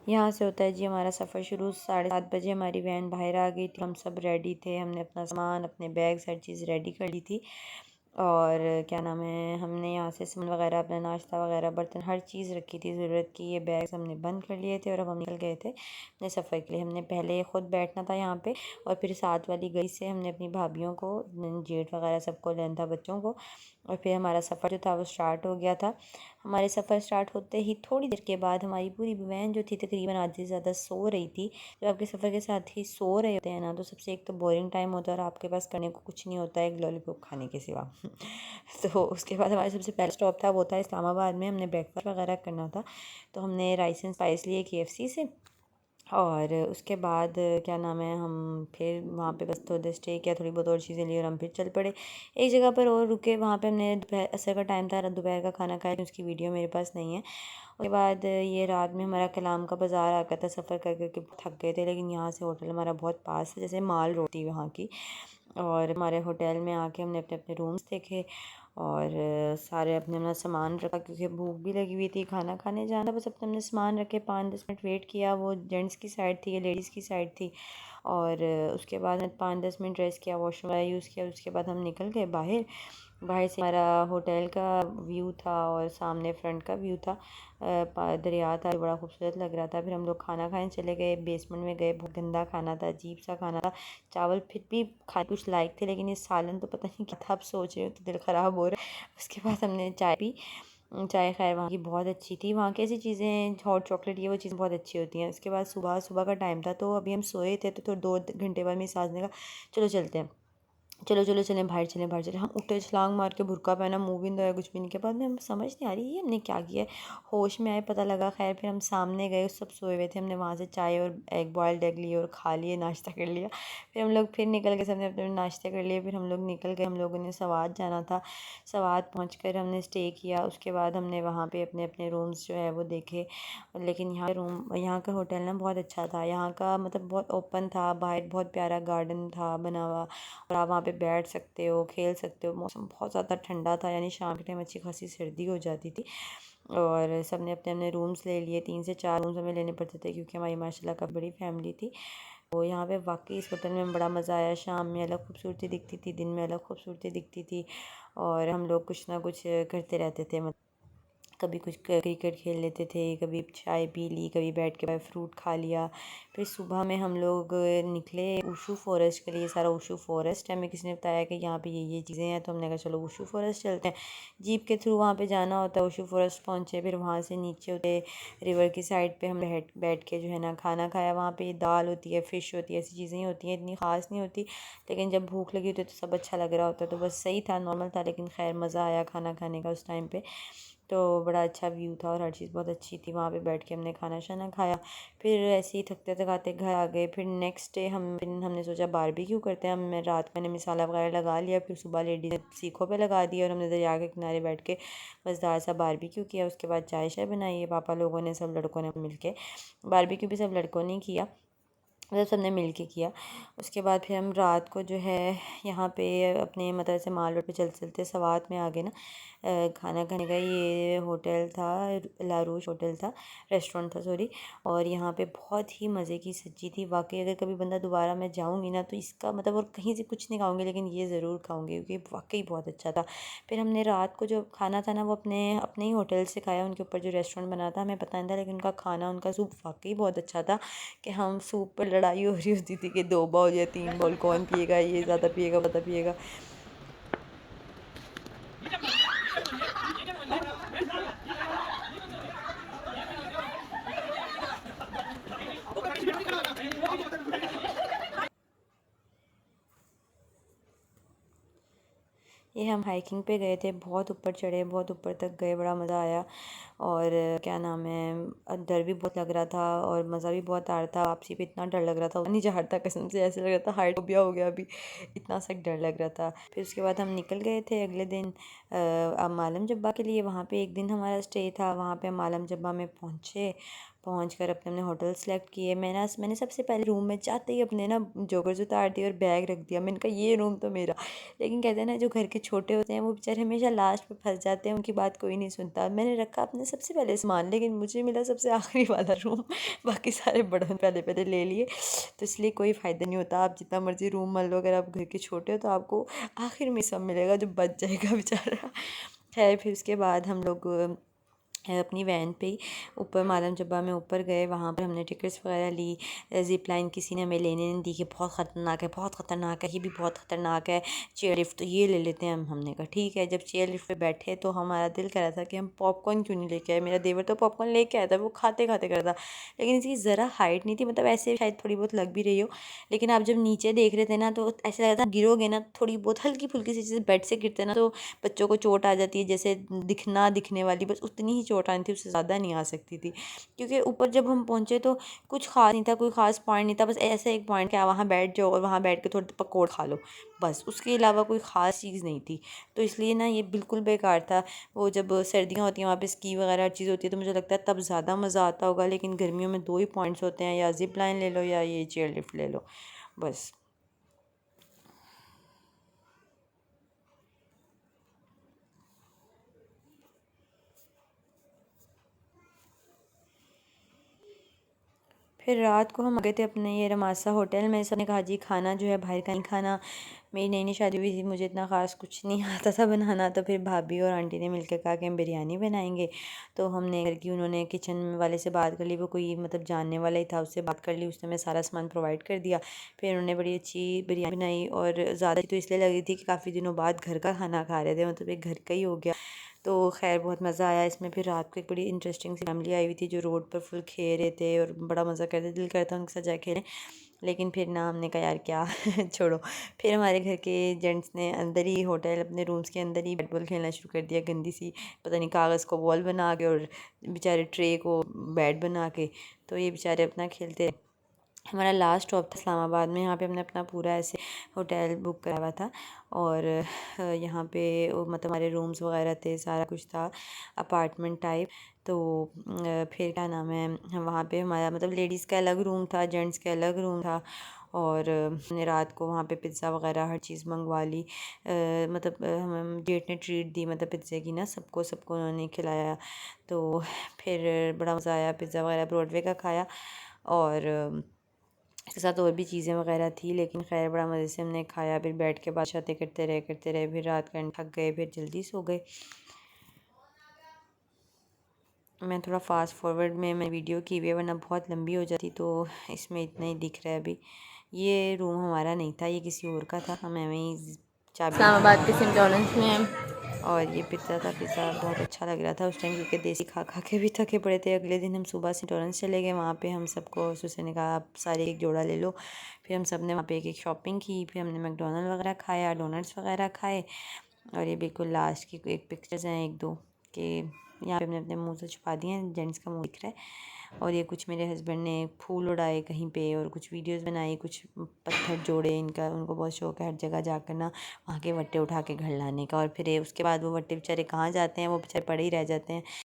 यहाँ से होता है जी हमारा सफ़र शुरू। 7:30 बजे हमारी वैन बाहर आ गई थी। हम सब रेडी थे, हमने अपना सामान, अपने बैग्स, हर चीज़ रेडी कर ली थी। और क्या नाम है, हमने यहाँ से सामान वगैरह, अपना नाश्ता वगैरह, बर्तन, हर चीज़ रखी थी ज़रूरत की। ये बैग्स हमने बंद कर लिए थे और अब हम निकल गए थे अपने सफ़र के लिए। हमने पहले ख़ुद बैठना था यहाँ पे और फिर साथ वाली गली से हमने अपनी भाभीयों को, जेठ वगैरह सबको लेना था, बच्चों को। और फिर हमारा सफ़र जो था वो स्टार्ट हो गया था। हमारे सफ़र स्टार्ट होते ही थोड़ी देर के बाद हमारी पूरी वैन जो थी तकरीबन आधी से ज़्यादा सो रही थी। जब आपके सफ़र के साथ ही सो रहे होते हैं ना, तो सबसे एक तो बोरिंग टाइम होता है और आपके पास करने को कुछ नहीं होता है एक लॉलीपॉप खाने के सिवा। तो उसके बाद हमारा सबसे पहला स्टॉप था, वो था इस्लामाबाद में। हमने ब्रेकफास्ट वगैरह करना था, तो हमने राइस एंड स्पाइस लिए KFC से। और उसके बाद क्या नाम है, हम फिर वहाँ पे बस थोड़ी देर स्टे किया, थोड़ी बहुत और चीज़ें ली और हम फिर चल पड़े। एक जगह पर और रुके, वहाँ पे हमने दोपहर, असर का टाइम था, दोपहर का खाना खाया। उसकी वीडियो मेरे पास नहीं है। उसके बाद ये रात में हमारा कलाम का बाज़ार आ गया था। सफ़र कर करके थक गए थे, लेकिन यहाँ से होटल हमारा बहुत पास है, जैसे माल रोड थी वहाँ की। और हमारे होटल में आके हमने अपने अपने रूम्स देखे और सारे अपने अपना सामान रखा, क्योंकि भूख भी लगी हुई थी, खाना खाने जाना। बस अपने अपने सामान रखे, 5-10 मिनट वेट किया। वो जेंट्स की साइड थी, ये लेडीज़ की साइड थी। और उसके बाद 5-10 मिनट रेस्ट किया, वॉशरूम वगैरह यूज़ किया। उसके बाद हम निकल गए बाहर। बाहर से हमारा होटल का व्यू था और सामने फ्रंट का व्यू था, दरिया था, बड़ा खूबसूरत लग रहा था। फिर हम लोग खाना खाने चले गए, बेसमेंट में गए। बहुत गंदा खाना था, अजीब सा खाना था। चावल फिर भी खा कुछ लायक थे, लेकिन ये सालन तो पता नहीं क्या था। आप सोच रहे हो तो दिल ख़राब हो रहा है। उसके बाद हमने चाय पी। चाय खैर वहाँ की बहुत अच्छी थी। वहाँ की ऐसी चीज़ें, हॉट चॉकलेट, ये वो चीज़ें बहुत अच्छी होती हैं। उसके बाद सुबह सुबह का टाइम था, तो अभी हम सोए थे, तो थोड़ा 2 घंटे बाद मेरी सास ने कहा चलो चलते हैं, चलो चलो चलें बाहर, चलें बाहर चलें। हम उठे, छलांग मार के, बुर्का पहना, मुँह बिंद है, कुछ भी नहीं। के बाद में हमें समझ नहीं आ रही ये हमने क्या किया है। होश में आए, पता लगा। खैर फिर हम सामने गए, सब सोए हुए थे। हमने वहाँ से चाय और एग बॉयल्ड एग लिए और खा लिए, नाश्ता कर लिया। फिर हम लोग फिर निकल गए, सबने अपने नाश्ते कर लिए। फिर हम लोग निकल गए। हम लोगों ने सवात जाना था। सवात पहुँच कर हमने स्टे किया। उसके बाद हमने वहाँ पर अपने अपने रूम्स जो है वो देखे। लेकिन यहाँ का होटल ना बहुत अच्छा था। यहाँ का मतलब बहुत ओपन था, बाहर बहुत प्यारा गार्डन था बना हुआ, और आप वहाँ पे बैठ सकते हो, खेल सकते हो। मौसम बहुत ज़्यादा ठंडा था, यानी शाम के टाइम अच्छी खासी सर्दी हो जाती थी। और सब ने अपने अपने रूम्स ले लिए। 3 से 4 रूम्स हमें लेने पड़ते थे, क्योंकि हमारी माशाल्लाह का बड़ी फैमिली थी। तो यहाँ पे वाकई इस होटल में बड़ा मज़ा आया। शाम में अलग खूबसूरती दिखती थी, दिन में अलग खूबसूरती दिखती थी। और हम लोग कुछ ना कुछ करते रहते थे। कभी कुछ क्रिकेट खेल लेते थे, कभी चाय पी ली, कभी बैठ के फ्रूट खा लिया। फिर सुबह में हम लोग निकले ऊशू फॉरेस्ट के लिए। सारा ऊशू फॉरेस्ट है, हमें किसी ने बताया कि यहाँ पे ये चीज़ें हैं, तो हमने कहा चलो ऊशू फॉरेस्ट चलते हैं। जीप के थ्रू वहाँ पे जाना होता है। ऊशू फॉरेस्ट पहुँचे, फिर वहाँ से नीचे उतरे, रिवर की साइड पे हम बैठ बैठ के जो है ना खाना खाया। वहाँ पे दाल होती है, फ़िश होती है, ऐसी चीज़ें ही होती हैं, इतनी ख़ास नहीं होती। लेकिन जब भूख लगी होती है तो सब अच्छा लग रहा होता है, तो बस सही था, नॉर्मल था, लेकिन खैर मज़ा आया खाना खाने का उस टाइम पे। तो बड़ा अच्छा व्यू था और हर चीज़ बहुत अच्छी थी। वहाँ पे बैठ के हमने खाना शाना खाया। फिर ऐसे ही थकते थकाते घर आ गए। फिर नेक्स्ट डे हमने सोचा बारबेक्यू करते हैं। हमने रात मैंने मसाला वगैरह लगा लिया। फिर सुबह लेडी ने सीखों पे लगा दिया और हमने दरिया के किनारे बैठ के मज़ेदार सा बारबेक्यू किया। उसके बाद चाय शाय बनाई है पापा लोगों ने, सब लड़कों ने मिल के। बारबेक्यू भी सब लड़कों ने किया, मतलब सब ने मिल के किया। उसके बाद फिर हम रात को जो है यहाँ पे अपने मतलब से माल रोड पे चलते चलते सवात में आ गए ना। खाना खाने का ये होटल था, लारूश होटल था, रेस्टोरेंट था सॉरी। और यहाँ पे बहुत ही मज़े की सब्ज़ी थी वाकई। अगर कभी बंदा दोबारा मैं जाऊँगी ना, तो इसका मतलब और कहीं से कुछ नहीं खाऊंगी, लेकिन ये ज़रूर खाऊंगी, क्योंकि वाकई बहुत अच्छा था। फिर हमने रात को जो खाना था ना, वो अपने अपने ही होटल से खाया। उनके ऊपर जो रेस्टोरेंट बना था, हमें पता नहीं था, लेकिन उनका खाना, उनका सूप वाकई बहुत अच्छा था। कि हम सूप पर लड़ाई हो रही होती थी कि 2 बाउल या 3 बाउल, कौन पिएगा, ये ज़्यादा पिएगा, ज़्यादा पिएगा। ये हम हाइकिंग पे गए थे, बहुत ऊपर चढ़े, बहुत ऊपर तक गए, बड़ा मज़ा आया। और क्या नाम है, डर भी बहुत लग रहा था और मज़ा भी बहुत आ रहा था। वापसी पे इतना डर लग रहा था, नहीं जा रहा था, कसम से ऐसे लग रहा था हार्ट फोबिया हो गया अभी, इतना सा डर लग रहा था। फिर उसके बाद हम निकल गए थे अगले दिन अब मालम जब्बा के लिए। वहाँ पे एक दिन हमारा स्टे था। वहाँ पे हम मालम जब्बा में पहुँचे पहुंचकर अपने होटल सेलेक्ट किए। मैंने सबसे पहले रूम में जाते ही अपने ना जॉगर्स उतार दिए और बैग रख दिया। मैंने कहा ये रूम तो मेरा। लेकिन कहते हैं ना, जो घर के छोटे होते हैं वो बेचारे हमेशा लास्ट में फंस जाते हैं, उनकी बात कोई नहीं सुनता। मैंने रखा अपने सबसे पहले सामान, लेकिन मुझे मिला सबसे आखिरी वाला रूम। बाकी सारे बड़ों ने पहले पहले ले लिए। तो इसलिए कोई फ़ायदा नहीं होता, आप जितना मर्ज़ी रूम मान लो, अगर आप घर के छोटे हो तो आपको आखिर में सब मिलेगा जो बच जाएगा बेचारा। खैर फिर उसके बाद हम लोग अपनी वैन पे ही ऊपर मालम जब्बा में ऊपर गए। वहाँ पर हमने टिकट्स वगैरह ली। ज़िप लाइन किसी ने हमें लेने नहीं दी कि बहुत ख़तरनाक है, बहुत ख़तरनाक है, ये भी बहुत ख़तरनाक है। चेयर लिफ्ट तो ये ले लेते हैं हमने कहा ठीक है। जब चेयर लिफ्ट पे बैठे तो हमारा दिल कर रहा था कि हम पॉपकॉर्न क्यों नहीं लेके आए। मेरा देवर तो पॉपकॉर्न लेके आया था, वो खाते खाते कर था, लेकिन इसकी ज़रा हाइट नहीं थी, मतलब ऐसे शायद थोड़ी बहुत लग भी रही हो। लेकिन आप जब नीचे देख रहे थे ना तो ऐसा लग रहा था गिरोगे ना, थोड़ी बहुत हल्की फुल्की सी चीज़ बेड से गिरते ना तो बच्चों को चोट आ जाती है, जैसे दिखने वाली, बस उतनी ही चोट आनी थी, उससे ज़्यादा नहीं आ सकती थी। क्योंकि ऊपर जब हम पहुँचे तो कुछ खास नहीं था, कोई ख़ास पॉइंट नहीं था, बस ऐसा एक पॉइंट क्या वहाँ बैठ जाओ और वहाँ बैठ के थोड़े पकौड़े खा लो, बस उसके अलावा कोई ख़ास चीज़ नहीं थी। तो इसलिए ना ये बिल्कुल बेकार था। वो जब सर्दियाँ होती हैं वहाँ पे स्की वगैरह हर चीज़ होती है तो मुझे लगता है तब ज़्यादा मज़ा आता होगा। लेकिन गर्मियों में दो ही पॉइंट्स होते हैं, या ज़िप लाइन ले लो या ये चेयर लिफ्ट ले लो, बस। फिर रात को हम आ गए थे अपने ये रमासा होटल में। सबने कहा जी खाना जो है बाहर का नहीं खाना। मेरी नई नई शादी हुई थी, मुझे इतना ख़ास कुछ नहीं आता था बनाना। तो फिर भाभी और आंटी ने मिलकर कहा कि हम बिरयानी बनाएंगे। तो हमने घर की, उन्होंने किचन वाले से बात कर ली, वो कोई मतलब जानने वाला ही था, उससे बात कर ली, उसने हमें सारा सामान प्रोवाइड कर दिया। फिर उन्होंने बड़ी अच्छी बिरयानी बनाई, और ज़्यादा तो इसलिए लगी थी कि काफ़ी दिनों बाद घर का खाना खा रहे थे, मतलब एक घर का ही हो गया। तो खैर बहुत मज़ा आया इसमें। फिर रात को एक बड़ी इंटरेस्टिंग सी फैमिली आई हुई थी जो रोड पर फुल खेल रहे थे और बड़ा मज़ा करते, दिल करता उनके साथ जाके खेलें। लेकिन फिर ना हमने कहा यार क्या छोड़ो। फिर हमारे घर के जेंट्स ने अंदर ही होटल अपने रूम्स के अंदर ही बैट बॉल खेलना शुरू कर दिया, गंदी सी पता नहीं कागज़ को बॉल बना के और बेचारे ट्रे को बैट बना के। तो ये बेचारे अपना खेलते। हमारा लास्ट स्टॉप था इस्लामाबाद में, यहाँ पे हमने अपना पूरा ऐसे होटल बुक करा हुआ था। और यहाँ पे मतलब हमारे रूम्स वगैरह थे, सारा कुछ था अपार्टमेंट टाइप। तो फिर क्या नाम है, हम वहाँ पे हमारा मतलब लेडीज़ का अलग रूम था, जेंट्स का अलग रूम था। और हमने रात को वहाँ पे पिज़्ज़ा वगैरह हर चीज़ मंगवा ली। मतलब हम जेठ ने ट्रीट दी, मतलब पिज़्ज़े की ना, सबको सबको उन्होंने खिलाया। तो फिर बड़ा मज़ा आया, पिज़्ज़ा वगैरह ब्रॉडवे का खाया। और इसके साथ और भी चीज़ें वगैरह थी, लेकिन खैर बड़ा मज़े से हमने खाया। फिर बैठ के बातचीतें करते रहे, फिर रात का थक गए, फिर जल्दी सो गए। मैं थोड़ा फास्ट फॉरवर्ड में मैं वीडियो की हुई है, वरना बहुत लंबी हो जाती, तो इसमें इतना ही दिख रहा है अभी। ये रूम हमारा नहीं था, ये किसी और का था, हमें वहीं चाबी इस्लामाबाद के सेंट लॉरेंस में है। और ये पिज़्ज़ा था, पिज़्ज़ा बहुत अच्छा लग रहा था उस टाइम, क्योंकि देसी खा खा के भी थके पड़े थे। अगले दिन हम सुबह सेंट लॉरेंस चले गए। वहाँ पे हम सबको सुसे ने कहा आप सारे एक जोड़ा ले लो। फिर हम सब ने वहाँ पे एक एक शॉपिंग की। फिर हमने मैकडोनल्ड वगैरह खाया, डोनट्स वगैरह खाए। और ये बिल्कुल लास्ट की एक पिक्चर्स हैं एक दो कि यहाँ पे हमने अपने मुंह से छुपा दिए हैं, जेंट्स का मुंह दिख रहा है। और ये कुछ मेरे हस्बैंड ने फूल उड़ाए कहीं पे, और कुछ वीडियोस बनाई, कुछ पत्थर जोड़े। इनका उनको बहुत शौक है हर जगह जाकर ना वहाँ के वट्टे उठा के घर लाने का। और फिर उसके बाद वो वट्टे बेचारे कहाँ जाते हैं, वो बेचारे पड़े ही रह जाते हैं।